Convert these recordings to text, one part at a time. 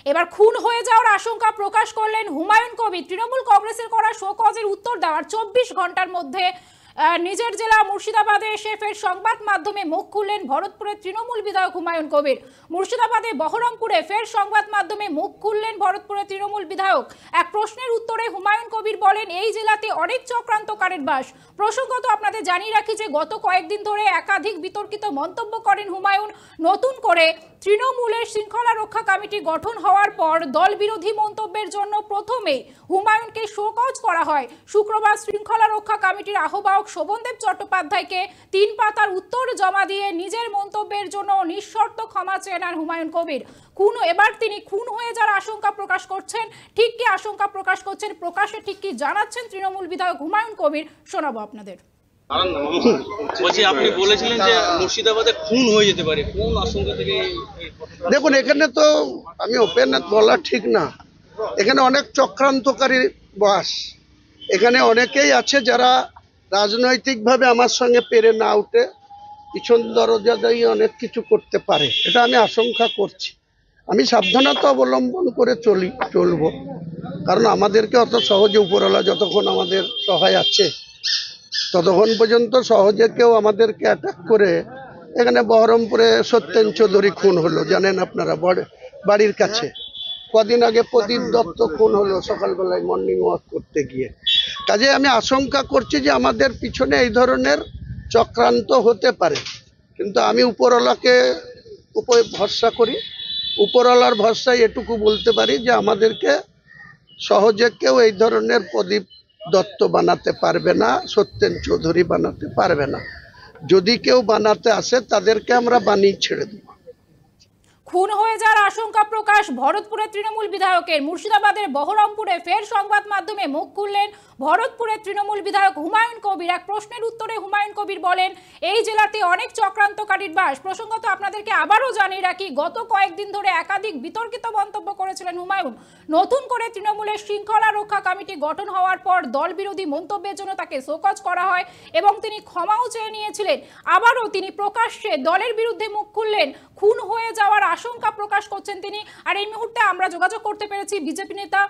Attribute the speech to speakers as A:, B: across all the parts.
A: এবার খুন হয়ে যাওয়ার আশঙ্কা প্রকাশ করলেন হুমায়ুন কবির। তৃণমূল কংগ্রেসের করা শোকজের উত্তর দেওয়ার 24 ঘন্টার মধ্যে নিজের জেলা মুর্শিদাবাদে এসে ফের সংবাদ মাধ্যমে মুখ খুললেন ভরতপুরের তৃণমূল বিধায়ক হুমায়ুন কবির। মুর্শিদাবাদে বহরমপুরে ফের সংবাদ মাধ্যমে মুখ খুললেন ভরতপুরের তৃণমূল বিধায়ক। এক প্রশ্নের উত্তরে হুমায়ুন কবির বলেন, এই জেলাতে অনেক চক্রান্তকারীর বাস। প্রসঙ্গত আপনাদের জানিয়ে রাখি যে গত কয়েকদিন ধরে একাধিক বিতর্কিত মন্তব্য করেন হুমায়ুন। নতুন করে তৃণমূলের শৃঙ্খলা রক্ষা কমিটি গঠন হওয়ার পর দল বিরোধী মন্তব্যের জন্য প্রথমে হুমায়ুনকে শোকজ করা হয়। শুক্রবার শৃঙ্খলা রক্ষা কমিটির আহ্বায়ক শোভনদেব চট্টোপাধ্যায়কে 3 পাতার উত্তর জমা দিয়ে নিজের মন্তব্যের জন্য নিঃশর্ত ক্ষমা চেয়ে নেন হুমায়ুন কবির। এবার তিনি খুন হয়ে যাওয়ার আশঙ্কা প্রকাশ করছেন। ঠিক কি আশঙ্কা প্রকাশ করছেন, প্রকাশে ঠিক কি জানাচ্ছেন তৃণমূল বিধায়ক হুমায়ুন কবির, শোনাবো আপনাদের।
B: বলছি, আপনি বলেছিলেন যে মুর্শিদাবাদে খুন হয়ে যেতে পারে, কোন আশঙ্কা থেকে?
C: দেখুন, এখানে তো আমি ওপেন বলা ঠিক না। এখানে অনেক চক্রান্তকারী বাস। এখানে অনেকেই আছে যারা রাজনৈতিকভাবে আমার সঙ্গে পেরে না উঠে পিছন দরজা দিয়ে অনেক কিছু করতে পারে, এটা আমি আশঙ্কা করছি। আমি সাবধানতা অবলম্বন করে চলবো, কারণ আমাদেরকে অত সহজে উপরওয়ালা যতক্ষণ আমাদের সহায় আছে ততক্ষণ পর্যন্ত সহজে কেউ আমাদেরকে অ্যাটাক করে। এখানে বহরমপুরে সত্যেন চৌধুরী খুন হলো, জানেন আপনারা, বাড়ির কাছে। কদিন আগে প্রদীপ দত্ত খুন হলো সকালবেলায় মর্নিং ওয়াক করতে গিয়ে। কাজে আমি আশঙ্কা করছি যে আমাদের পিছনে এই ধরনের চক্রান্ত হতে পারে, কিন্তু আমি উপরওয়ালাকে ভরসা করি। উপরওয়ালার ভরসায় এটুকু বলতে পারি যে আমাদেরকে সহজে কেউ এই ধরনের প্রদীপ দত্ত বানাতে পারবে না, সত্যেন চৌধুরী বানাতে পারবে না। যদি কেউ বানাতে আসে তাদেরকে আমরা বানিয়ে ছেড়ে দেব।
A: খুন হয়ে যাওয়ার আশঙ্কা প্রকাশ ভরতপুরের তৃণমূল বিধায়কের। মুর্শিদাবাদের বহরমপুরে ফের সংবাদ মাধ্যমে মুখ খুললেন ভরতপুরের তৃণমূল বিধায়ক হুমায়ুন কবির। এক প্রশ্নের উত্তরে হুমায়ুন কবির বলেন, এই জেলাতে অনেক চক্রান্তকারীর বাস। প্রসঙ্গত আপনাদেরকে আবারও জানিয়ে রাখি, গত কয়েকদিন ধরে একাধিক বিতর্কিত মন্তব্য করেছিলেন হুমায়ুন। নতুন করে তৃণমূলের শৃঙ্খলা রক্ষা কমিটি গঠন হওয়ার পর দল বিরোধী মন্তব্যের জন্য তাকে শোকজ করা হয় এবং তিনি ক্ষমাও চেয়ে নিয়েছিলেন। আবারও তিনি প্রকাশ্যে দলের বিরুদ্ধে মুখ খুললেন, খুন হয়ে যাওয়ার আশঙ্কা প্রকাশ করছেন তিনি। আর এই মুহূর্তে আমরা যোগাযোগ করতে পেরেছি বিজেপি নেতা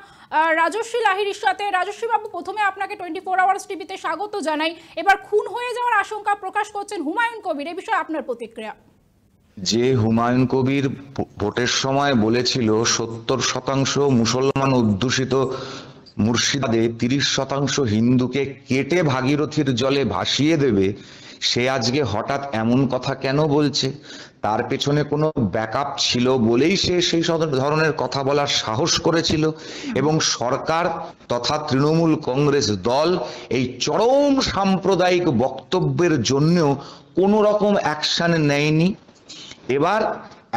A: রাজশ্রী লাহিড়ীর সাথে। রাজশ্রী বাবু, প্রথমে আপনাকে 24 আওয়ার্স টিভিতে স্বাগত জানাই। এবার খুন হয়ে যাওয়ার আশঙ্কা প্রকাশ করছেন হুমায়ুন কবির, এই বিষয়ে আপনার প্রতিক্রিয়া।
D: যে হুমায়ুন কবির ভোটের সময় বলেছিল 70% মুসলমান অধ্যুষিত মুর্শিদাবাদে 30% হিন্দুকে কেটে ভাগীরথীর জলে ভাসিয়ে দেবে, সে আজকে হঠাৎ এমন কথা কেন বলছে? তার পেছনে কোনো ব্যাকআপ ছিল বলেই সে সেই ধরনের কথা বলার সাহস করেছিল। এবং সরকার তথা তৃণমূল কংগ্রেস দল এই চরম সাম্প্রদায়িক বক্তব্যের জন্যও কোনো রকম অ্যাকশন নেয়নি। এবার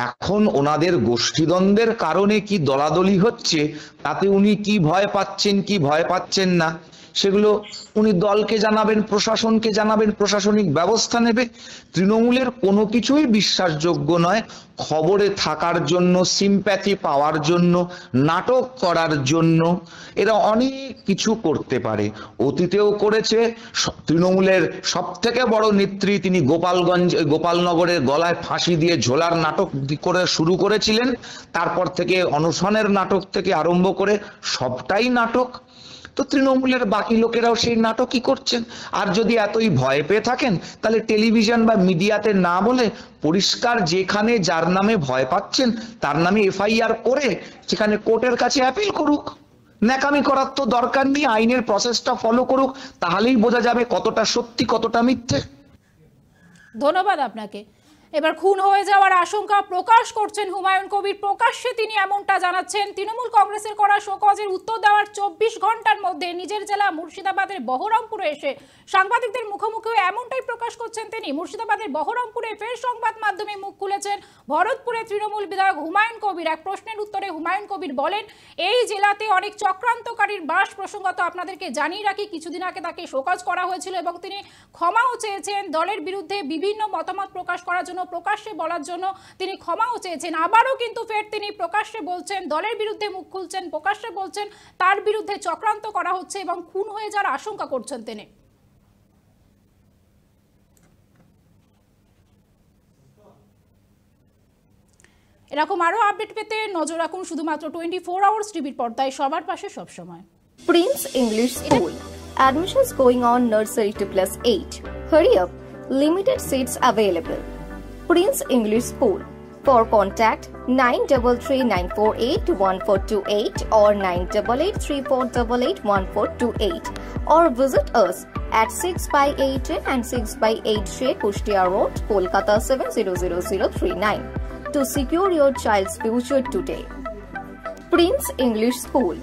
D: এখন ওনাদের গোষ্ঠীদ্বন্দ্বের কারণে কি দলাদলি হচ্ছে, তাতে উনি কি ভয় পাচ্ছেন কি ভয় পাচ্ছেন না সেগুলো উনি দলকে জানাবেন, প্রশাসনকে জানাবেন, প্রশাসনিক ব্যবস্থা নেবে। তৃণমূলের কোনো কিছুই বিশ্বাসযোগ্য নয়। খবরে থাকার জন্য, সিম্প্যাথি পাওয়ার জন্য, নাটক করার জন্য এরা অনেক কিছু করতে পারে। অতীতেও করেছে। তৃণমূলের সব থেকে বড় নেত্রী তিনি গোপালনগরের গলায় ফাঁসি দিয়ে ঝোলার নাটক করে শুরু করেছিলেন। তারপর থেকে অনশনের নাটক থেকে আরম্ভ করে সবটাই নাটক। তো তৃণমূলের বাকি লোকেরাও সেই নাটকই করছেন। আর যদি এতই ভয় পেয়ে থাকেন তাহলে টেলিভিশন বা মিডিয়াতে না বলে পরিষ্কার যেখানে যার নামে ভয় পাচ্ছেন তার নামে এফআইআর করে সেখানে কোর্টের কাছে অ্যাপিল করুক। ন্যাকামি করার তো দরকার নেই, আইনের প্রসেসটা ফলো করুক, তাহলেই বোঝা যাবে কতটা সত্যি কতটা মিথ্যে।
A: ধন্যবাদ আপনাকে। এবার খুন হয়ে যাওয়ার আশঙ্কা প্রকাশ করছেন হুমায়ুন কবির। প্রকাশ্যে তিনি এমনটা জানাচ্ছেন। তৃণমূল কংগ্রেসের করা শোকজের উত্তর দেওয়ার 24 ঘন্টার মধ্যে নিজের জেলা মুর্শিদাবাদের বহরমপুরে এসে সাংবাদিকদের মুখোমুখি এমনটাই প্রকাশ করছেন তিনি। মুর্শিদাবাদের বহরমপুরে ফের সংবাদ মাধ্যমে মুখ খুলেছেন ভরতপুরের তৃণমূল বিধায়ক হুমায়ুন কবির। এক প্রশ্নের উত্তরে হুমায়ুন কবির বলেন, এই জেলাতে অনেক চক্রান্তকারীর বাস। প্রসঙ্গত আপনাদেরকে জানিয়ে রাখি, কিছুদিন আগে তাকে শোকজ করা হয়েছিল এবং তিনি ক্ষমাও চেয়েছেন। দলের বিরুদ্ধে বিভিন্ন মতামত প্রকাশ করার জন্য, প্রকাশ্যে বলার জন্য তিনি ক্ষমাও চেয়েছেন। আবারও কিন্তু ফের তিনি প্রকাশ্যে বলছেন, দলের বিরুদ্ধে মুখ খুলছেন, প্রকাশ্যে বলছেন তার বিরুদ্ধে চক্রান্ত করা হচ্ছে এবং খুন হয়ে যাওয়ার আশঙ্কা করছেন তিনি। এরকম আরও আপডেট পেতে নজর রাখুন শুধুমাত্র 24 আওয়ার্স টিভির পর্দায়, সবার পাশে সবসময়।
E: Prince English School. Admissions going on nursery to plus 8. Hurry up. Limited seats available. Prince English School. For contact 9339481428 or 9883481428 or visit us at 6/8 and 6/8 Kushtia Road, Kolkata 700039 to secure your child's future today. Prince English School.